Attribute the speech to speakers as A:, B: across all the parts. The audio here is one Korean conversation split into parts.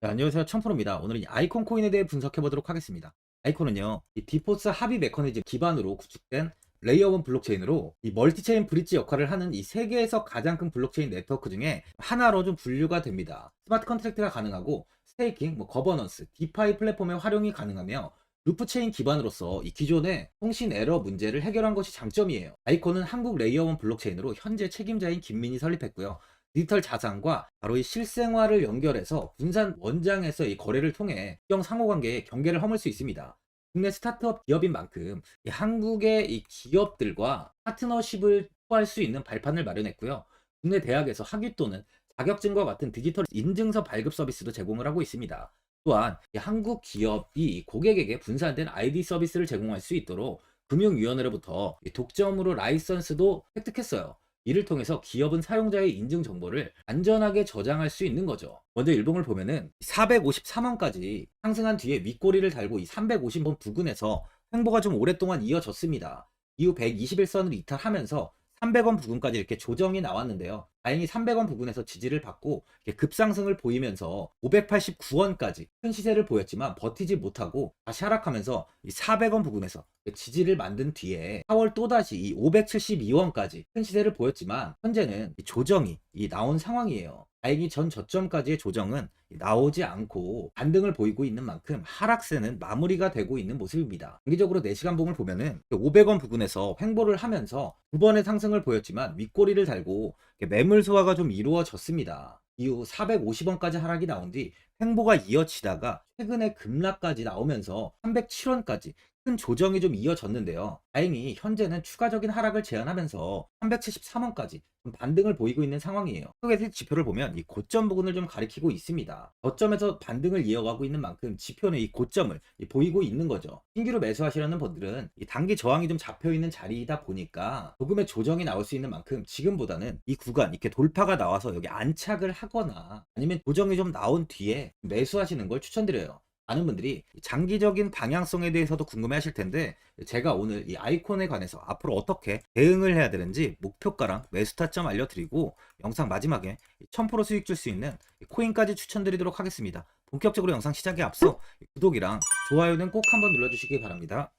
A: 네, 안녕하세요. 청프로입니다. 오늘은 이 아이콘 코인에 대해 분석해 보도록 하겠습니다. 아이콘은요, 이 디포스 합의 메커니즘 기반으로 구축된 레이어 1 블록체인으로 이 멀티체인 브릿지 역할을 하는 이 세계에서 가장 큰 블록체인 네트워크 중에 하나로 좀 분류가 됩니다. 스마트 컨트랙트가 가능하고 스테이킹, 거버넌스, 디파이 플랫폼의 활용이 가능하며 루프체인 기반으로서 이 기존의 통신 에러 문제를 해결한 것이 장점이에요. 아이콘은 한국 레이어 1 블록체인으로 현재 책임자인 김민이 설립했고요. 디지털 자산과 바로 이 실생활을 연결해서 분산 원장에서 이 거래를 통해 형 상호관계에 경계를 허물 수 있습니다. 국내 스타트업 기업인 만큼 이 한국의 이 기업들과 파트너십을 확보할 수 있는 발판을 마련했고요. 국내 대학에서 학위 또는 자격증과 같은 디지털 인증서 발급 서비스도 제공을 하고 있습니다. 또한 이 한국 기업이 고객에게 분산된 아이디 서비스를 제공할 수 있도록 금융위원회로부터 이 독점으로 라이선스도 획득했어요. 이를 통해서 기업은 사용자의 인증 정보를 안전하게 저장할 수 있는 거죠. 먼저 일봉을 보면은 453원까지 상승한 뒤에 윗꼬리를 달고 이 350원 부근에서 횡보가 좀 오랫동안 이어졌습니다. 이후 121선을 이탈하면서 300원 부근까지 이렇게 조정이 나왔는데요. 다행히 300원 부근에서 지지를 받고 이렇게 급상승을 보이면서 589원까지 큰 시세를 보였지만 버티지 못하고 다시 하락하면서 이 400원 부근에서 지지를 만든 뒤에 4월 또다시 이 572원까지 큰 시세를 보였지만 현재는 이 조정이 나온 상황이에요. 다행히 전 저점까지의 조정은 나오지 않고 반등을 보이고 있는 만큼 하락세는 마무리가 되고 있는 모습입니다. 단기적으로 4시간 봉을 보면은 500원 부근에서 횡보를 하면서 두 번의 상승을 보였지만 윗꼬리를 달고 매물 소화가 좀 이루어졌습니다. 이후 450원까지 하락이 나온 뒤 횡보가 이어지다가 최근에 급락까지 나오면서 307원까지 큰 조정이 좀 이어졌는데요. 다행히 현재는 추가적인 하락을 제한하면서 373원까지 반등을 보이고 있는 상황이에요. 한국의 지표를 보면 이 고점 부근을 좀 가리키고 있습니다. 저점에서 반등을 이어가고 있는 만큼 지표는 이 고점을 보이고 있는 거죠. 신규로 매수하시려는 분들은 이 단기 저항이 좀 잡혀 있는 자리이다 보니까 조금의 조정이 나올 수 있는 만큼 지금보다는 이 구간 이렇게 돌파가 나와서 여기 안착을 하거나 아니면 조정이 좀 나온 뒤에 매수하시는 걸 추천드려요. 많은 분들이 장기적인 방향성에 대해서도 궁금해 하실 텐데 제가 오늘 이 아이콘에 관해서 앞으로 어떻게 대응을 해야 되는지 목표가랑 매수 타점 알려드리고 영상 마지막에 1000% 수익 줄 수 있는 코인까지 추천드리도록 하겠습니다. 본격적으로 영상 시작에 앞서 구독이랑 좋아요는 꼭 한번 눌러주시기 바랍니다.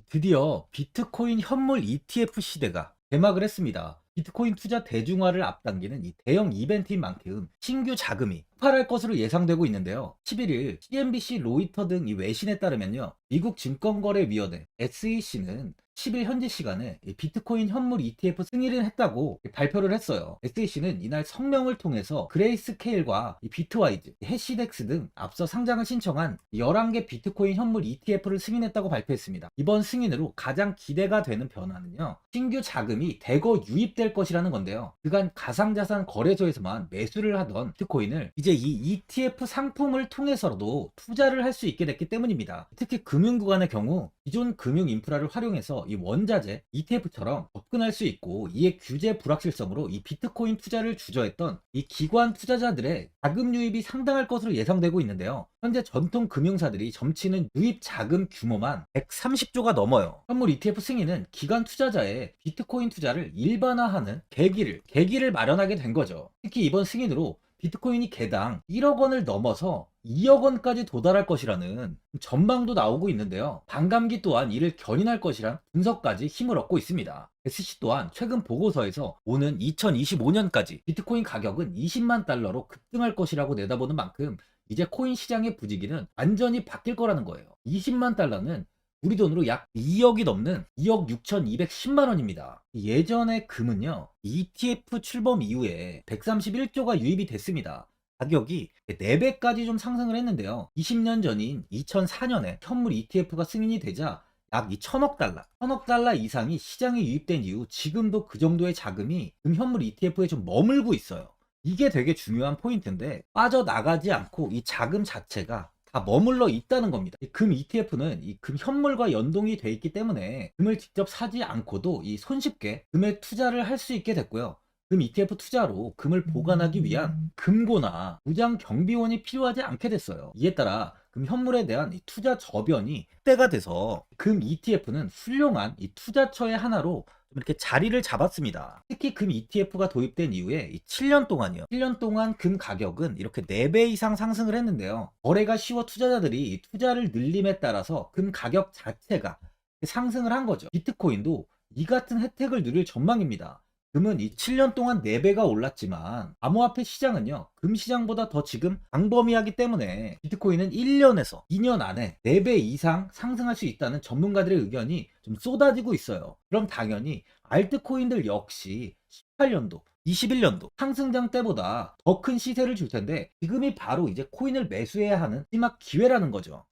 A: 드디어 비트코인 현물 ETF 시대가 개막을 했습니다. 비트코인 투자 대중화를 앞당기는 이 대형 이벤트인 만큼 신규 자금이 폭발할 것으로 예상되고 있는데요. 11일 CNBC, 로이터 등 이 외신에 따르면요. 미국 증권거래위원회 SEC는 10일 현지 시간에 비트코인 현물 ETF 승인을 했다고 발표를 했어요. SEC는 이날 성명을 통해서 그레이스케일과 비트와이즈, 해시덱스 등 앞서 상장을 신청한 11개 비트코인 현물 ETF를 승인했다고 발표했습니다. 이번 승인으로 가장 기대가 되는 변화는요. 신규 자금이 대거 유입될 것이라는 건데요. 그간 가상자산 거래소에서만 매수를 하던 비트코인을 이제 이 ETF 상품을 통해서도 투자를 할 수 있게 됐기 때문입니다. 특히 금융구간의 경우 기존 금융 인프라를 활용해서 이 원자재 ETF처럼 접근할 수 있고 이에 규제 불확실성으로 이 비트코인 투자를 주저했던 이 기관 투자자들의 자금 유입이 상당할 것으로 예상되고 있는데요. 현재 전통 금융사들이 점치는 유입 자금 규모만 130조가 넘어요. 현물 ETF 승인은 기관 투자자의 비트코인 투자를 일반화하는 계기를 마련하게 된 거죠. 특히 이번 승인으로 비트코인이 개당 1억 원을 넘어서 2억 원까지 도달할 것이라는 전망도 나오고 있는데요. 반감기 또한 이를 견인할 것이란 분석까지 힘을 얻고 있습니다. SC 또한 최근 보고서에서 오는 2025년까지 비트코인 가격은 20만 달러로 급등할 것이라고 내다보는 만큼 이제 코인 시장의 부지기는 완전히 바뀔 거라는 거예요. 20만 달러는 우리 돈으로 약 2억이 넘는 2억 6,210만 원입니다. 예전의 금은요, ETF 출범 이후에 131조가 유입이 됐습니다. 가격이 4배까지 좀 상승을 했는데요. 20년 전인 2004년에 현물 ETF가 승인이 되자 약 1천억 달러 이상이 시장에 유입된 이후 지금도 그 정도의 자금이 금현물 ETF에 좀 머물고 있어요. 이게 되게 중요한 포인트인데 빠져나가지 않고 이 자금 자체가 다 머물러 있다는 겁니다. 금 ETF는 이 금 현물과 연동이 돼 있기 때문에 금을 직접 사지 않고도 이 손쉽게 금에 투자를 할 수 있게 됐고요. 금 ETF 투자로 금을 보관하기 위한 금고나 무장 경비원이 필요하지 않게 됐어요. 이에 따라 금 현물에 대한 이 투자 저변이 확대가 돼서 금 ETF는 훌륭한 이 투자처의 하나로 이렇게 자리를 잡았습니다. 특히 금 ETF가 도입된 이후에 이 7년 동안이요. 7년 동안 금 가격은 이렇게 4배 이상 상승을 했는데요. 거래가 쉬워 투자자들이 이 투자를 늘림에 따라서 금 가격 자체가 상승을 한 거죠. 비트코인도 이 같은 혜택을 누릴 전망입니다. 금은 이 7년 동안 4배가 올랐지만 암호화폐 시장은요, 금 시장보다 더 지금 광범위하기 때문에 비트코인은 1년에서 2년 안에 4배 이상 상승할 수 있다는 전문가들의 의견이 좀 쏟아지고 있어요. 그럼 당연히 알트코인들 역시 18년도 21년도 상승장 때보다 더 큰 시세를 줄 텐데, 지금이 바로 이제 코인을 매수해야 하는 마지막 기회라는 거죠.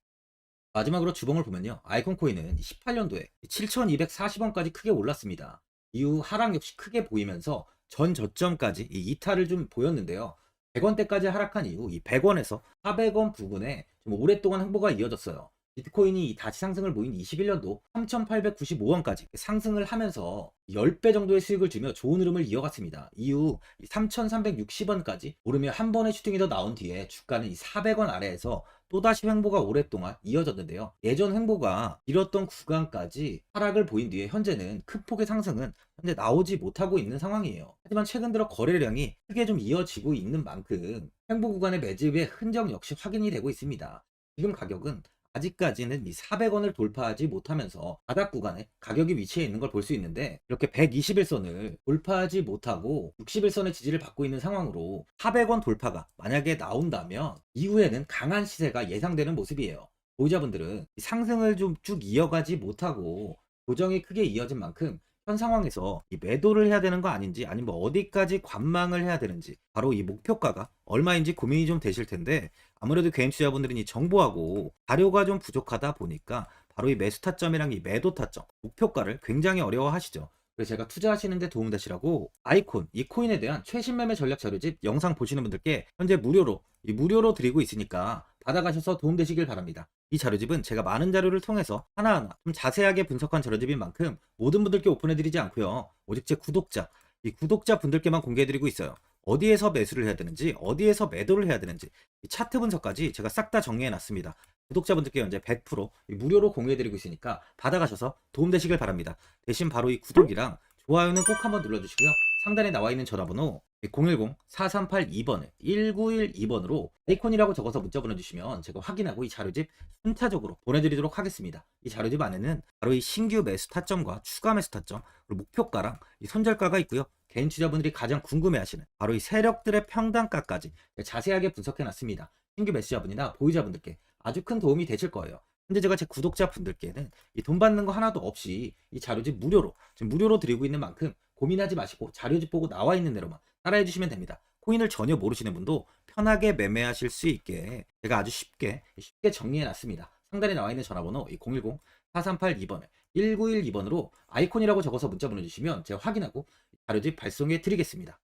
A: 마지막으로 주봉을 보면요, 아이콘 코인은 18년도에 7,240원까지 크게 올랐습니다. 이후 하락 역시 크게 보이면서 전 저점까지 이 이탈을 좀 보였는데요. 100원대까지 하락한 이후 이 100원에서 400원 부근에 좀 오랫동안 행보가 이어졌어요. 비트코인이 다시 상승을 보인 21년도 3,895원까지 상승을 하면서 10배 정도의 수익을 주며 좋은 흐름을 이어갔습니다. 이후 3,360원까지 오르며 한 번의 슈팅이 더 나온 뒤에 주가는 이 400원 아래에서 또다시 횡보가 오랫동안 이어졌는데요. 예전 횡보가 길었던 구간까지 하락을 보인 뒤에 현재는 큰 폭의 상승은 현재 나오지 못하고 있는 상황이에요. 하지만 최근 들어 거래량이 크게 좀 이어지고 있는 만큼 횡보 구간의 매집의 흔적 역시 확인이 되고 있습니다. 지금 가격은 아직까지는 이 400원을 돌파하지 못하면서 바닥 구간에 가격이 위치해 있는 걸 볼 수 있는데, 이렇게 121선을 돌파하지 못하고 61선의 지지를 받고 있는 상황으로 400원 돌파가 만약에 나온다면 이후에는 강한 시세가 예상되는 모습이에요. 보유자분들은 상승을 좀 쭉 이어가지 못하고 조정이 크게 이어진 만큼 현 상황에서 이 매도를 해야 되는 거 아닌지, 아니면 뭐 어디까지 관망을 해야 되는지, 바로 이 목표가가 얼마인지 고민이 좀 되실 텐데, 아무래도 개인 투자자분들은 이 정보하고 자료가 좀 부족하다 보니까 바로 이 매수 타점이랑 이 매도 타점, 목표가를 굉장히 어려워하시죠. 그래서 제가 투자하시는데 도움되시라고 아이콘, 이 코인에 대한 최신 매매 전략 자료집 영상 보시는 분들께 현재 무료로 드리고 있으니까 받아가셔서 도움되시길 바랍니다. 이 자료집은 제가 많은 자료를 통해서 하나하나 좀 자세하게 분석한 자료집인 만큼 모든 분들께 오픈해드리지 않고요, 오직 제 이 구독자 분들께만 공개해드리고 있어요. 어디에서 매수를 해야 되는지, 어디에서 매도를 해야 되는지, 이 차트 분석까지 제가 싹 다 정리해 놨습니다. 구독자분들께 현재 100% 무료로 공유해드리고 있으니까 받아가셔서 도움되시길 바랍니다. 대신 바로 이 구독이랑 좋아요는 꼭 한번 눌러주시고요. 상단에 나와 있는 전화번호 010-4382번에 1912번으로 아이콘이라고 적어서 문자 보내주시면 제가 확인하고 이 자료집 순차적으로 보내드리도록 하겠습니다. 이 자료집 안에는 바로 이 신규 매수 타점과 추가 매수 타점, 그리고 목표가랑 이 손절가가 있고요. 개인 투자분들이 가장 궁금해하시는 바로 이 세력들의 평단가까지 자세하게 분석해놨습니다. 신규 매수자분이나 보유자분들께 아주 큰 도움이 되실 거예요. 현재 제가 제 구독자분들께는 이 돈 받는 거 하나도 없이 이 자료집 지금 무료로 드리고 있는 만큼 고민하지 마시고 자료집 보고 나와 있는 대로만 따라해 주시면 됩니다. 코인을 전혀 모르시는 분도 편하게 매매하실 수 있게 제가 아주 쉽게 정리해 놨습니다. 상단에 나와 있는 전화번호 010-4382번에 1912번으로 아이콘이라고 적어서 문자 보내주시면 제가 확인하고 자료집 발송해 드리겠습니다.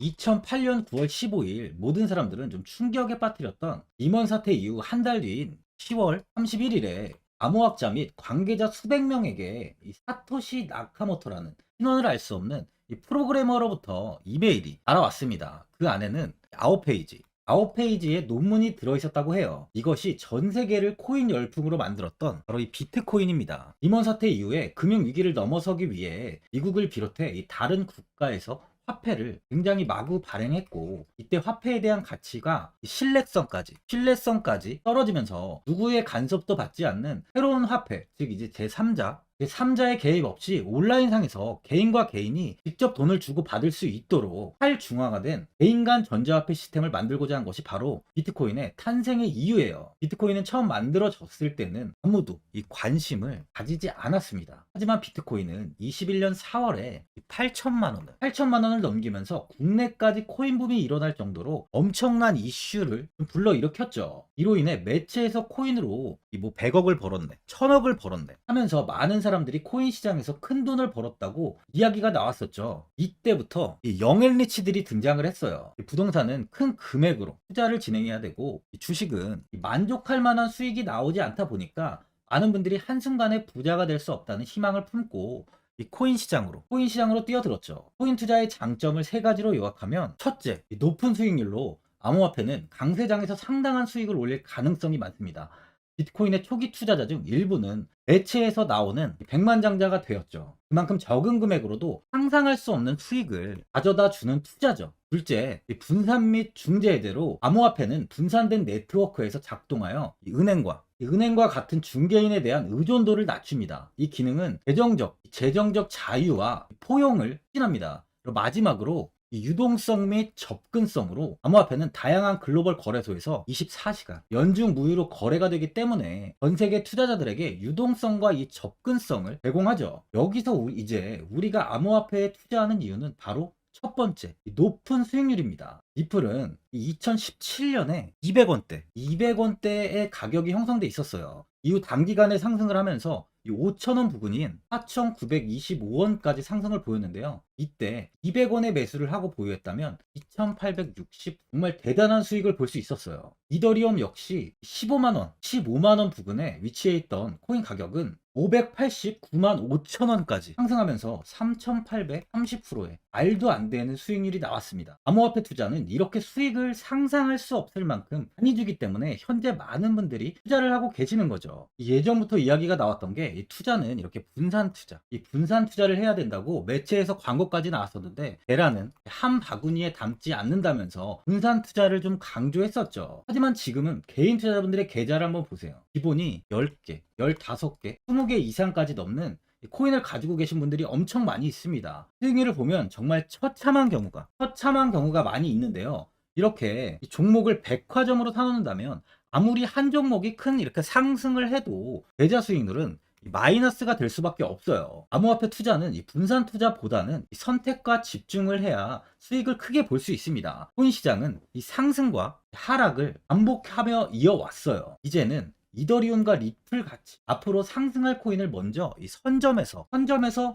A: 2008년 9월 15일 모든 사람들은 좀 충격에 빠뜨렸던 리먼 사태 이후 한 달 뒤인 10월 31일에 암호학자 및 관계자 수백 명에게 이 사토시 나카모토라는 신원을 알 수 없는 이 프로그래머로부터 이메일이 알아왔습니다. 그 안에는 9페이지의 논문이 들어있었다고 해요. 이것이 전 세계를 코인 열풍으로 만들었던 바로 이 비트코인입니다. 리먼 사태 이후에 금융위기를 넘어서기 위해 미국을 비롯해 이 다른 국가에서 화폐를 굉장히 마구 발행했고, 이때 화폐에 대한 가치가 신뢰성까지 떨어지면서 누구의 간섭도 받지 않는 새로운 화폐, 즉 이제 제3자의 개입 없이 온라인상에서 개인과 개인이 직접 돈을 주고 받을 수 있도록 탈중앙화된 개인 간 전자화폐 시스템을 만들고자 한 것이 바로 비트코인의 탄생의 이유예요. 비트코인은 처음 만들어졌을 때는 아무도 이 관심을 가지지 않았습니다. 하지만 비트코인은 21년 4월에 8천만 원을 넘기면서 국내까지 코인 붐이 일어날 정도로 엄청난 이슈를 불러일으켰죠. 이로 인해 매체에서 코인으로 뭐 100억을 벌었네, 1000억을 벌었네 하면서 많은 사람들이 코인 시장에서 큰 돈을 벌었다고 이야기가 나왔었죠. 이때부터 이 영앤리치들이 등장을 했어요. 부동산은 큰 금액으로 투자를 진행해야 되고, 주식은 만족할 만한 수익이 나오지 않다 보니까 많은 분들이 한순간에 부자가 될 수 없다는 희망을 품고 이 코인 시장으로 뛰어들었죠. 코인 투자의 장점을 세 가지로 요약하면, 첫째, 높은 수익률로 암호화폐는 강세장에서 상당한 수익을 올릴 가능성이 많습니다. 비트코인의 초기 투자자 중 일부는 매체에서 나오는 백만장자가 되었죠. 그만큼 적은 금액으로도 상상할 수 없는 수익을 가져다 주는 투자죠. 둘째, 분산 및 중재 해제로 암호화폐는 분산된 네트워크에서 작동하여 은행과 같은 중개인에 대한 의존도를 낮춥니다. 이 기능은 재정적 자유와 포용을 추진합니다. 그리고 마지막으로 이 유동성 및 접근성으로 암호화폐는 다양한 글로벌 거래소에서 24시간 연중 무휴로 거래가 되기 때문에 전 세계 투자자들에게 유동성과 이 접근성을 제공하죠. 여기서 이제 우리가 암호화폐에 투자하는 이유는 바로 첫 번째, 높은 수익률입니다. 리플은 2017년에 200원대의 가격이 형성돼 있었어요. 이후 단기간에 상승을 하면서 이 5,000원 부근인 4,925원까지 상승을 보였는데요. 이때 200원에 매수를 하고 보유했다면 2,860 정말 대단한 수익을 볼 수 있었어요. 이더리움 역시 15만원 부근에 위치해 있던 코인 가격은 589만 5천원까지 상승하면서 3,830%의 말도 안 되는 수익률이 나왔습니다. 암호화폐 투자는 이렇게 수익을 상상할 수 없을 만큼 많이 주기 때문에 현재 많은 분들이 투자를 하고 계시는 거죠. 예전부터 이야기가 나왔던 게 이 투자는 이렇게 이 분산 투자를 해야 된다고 매체에서 광고까지 나왔었는데 테라는 한 바구니에 담지 않는다면서 분산 투자를 좀 강조했었죠. 하지만 지금은 개인 투자자분들의 계좌를 한번 보세요. 기본이 10개, 15개, 20개 이상까지 넘는 코인을 가지고 계신 분들이 엄청 많이 있습니다. 수익률을 보면 정말 처참한 경우가 많이 있는데요. 이렇게 이 종목을 백화점으로 사놓는다면 아무리 한 종목이 큰 이렇게 상승을 해도 계좌 수익률은 마이너스가 될 수밖에 없어요. 암호화폐 투자는 이 분산 투자보다는 이 선택과 집중을 해야 수익을 크게 볼 수 있습니다. 코인 시장은 이 상승과 하락을 반복하며 이어왔어요. 이제는 이더리움과 리플 같이 앞으로 상승할 코인을 먼저 이 선점에서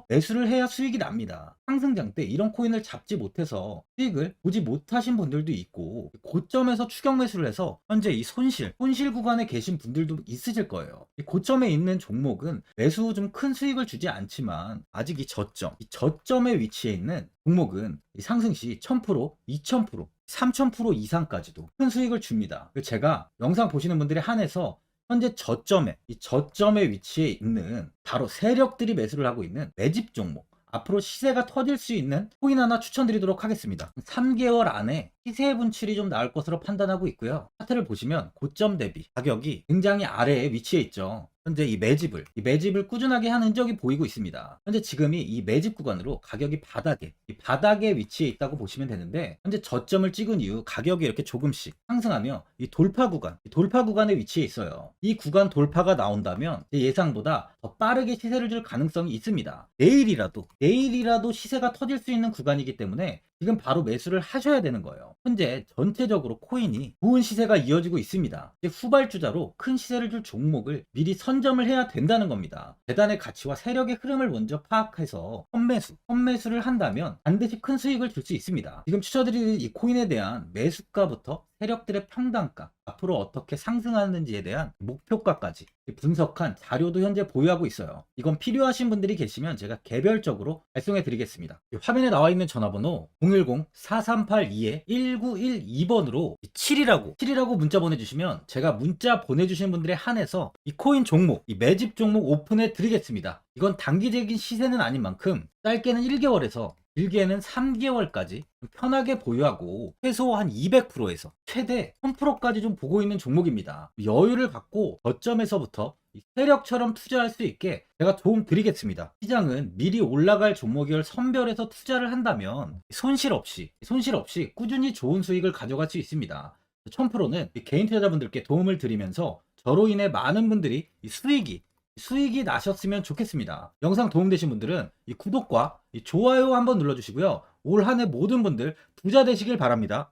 A: 매수를 해야 수익이 납니다. 상승장 때 이런 코인을 잡지 못해서 수익을 보지 못하신 분들도 있고, 고점에서 추격 매수를 해서 현재 이 손실 구간에 계신 분들도 있으실 거예요. 이 고점에 있는 종목은 매수 후 좀 큰 수익을 주지 않지만 아직 이 저점에 위치해 있는 종목은 이 상승 시 1000%, 2000%, 3000% 이상까지도 큰 수익을 줍니다. 제가 영상 보시는 분들에 한해서 현재 저점에 위치해 있는 바로 세력들이 매수를 하고 있는 매집 종목, 앞으로 시세가 터질 수 있는 코인 하나 추천드리도록 하겠습니다. 3개월 안에 시세 분출이 좀 나올 것으로 판단하고 있고요. 차트를 보시면 고점 대비 가격이 굉장히 아래에 위치해 있죠. 현재 이 매집을 꾸준하게 한 흔적이 보이고 있습니다. 현재 지금이 이 매집 구간으로 가격이 바닥에 위치해 있다고 보시면 되는데, 현재 저점을 찍은 이후 가격이 이렇게 조금씩 상승하며 이 돌파 구간에 위치해 있어요. 이 구간 돌파가 나온다면 예상보다 더 빠르게 시세를 줄 가능성이 있습니다. 내일이라도 시세가 터질 수 있는 구간이기 때문에 지금 바로 매수를 하셔야 되는 거예요. 현재 전체적으로 코인이 좋은 시세가 이어지고 있습니다. 후발주자로 큰 시세를 줄 종목을 미리 선점을 해야 된다는 겁니다. 재단의 가치와 세력의 흐름을 먼저 파악해서 선매수를 한다면 반드시 큰 수익을 줄 수 있습니다. 지금 추천드리는 이 코인에 대한 매수가부터 세력들의 평단가, 앞으로 어떻게 상승하는지에 대한 목표가까지 분석한 자료도 현재 보유하고 있어요. 이건 필요하신 분들이 계시면 제가 개별적으로 발송해 드리겠습니다. 화면에 나와 있는 전화번호 010-4382-1912번으로 7이라고 문자 보내주시면 제가 문자 보내주시는 분들에 한해서 이 코인 종목, 이 매집 종목 오픈해 드리겠습니다. 이건 단기적인 시세는 아닌 만큼 짧게는 1개월에서 길게는 3개월까지 편하게 보유하고 최소 한 200%에서 최대 1000%까지 좀 보고 있는 종목입니다. 여유를 갖고 저점에서부터 세력처럼 투자할 수 있게 제가 도움 드리겠습니다. 시장은 미리 올라갈 종목을 선별해서 투자를 한다면 손실 없이 꾸준히 좋은 수익을 가져갈 수 있습니다. 1000%는 개인 투자자분들께 도움을 드리면서 저로 인해 많은 분들이 수익이 나셨으면 좋겠습니다. 영상 도움되신 분들은 이 구독과 이 좋아요 한번 눌러주시고요. 올 한 해 모든 분들 부자 되시길 바랍니다.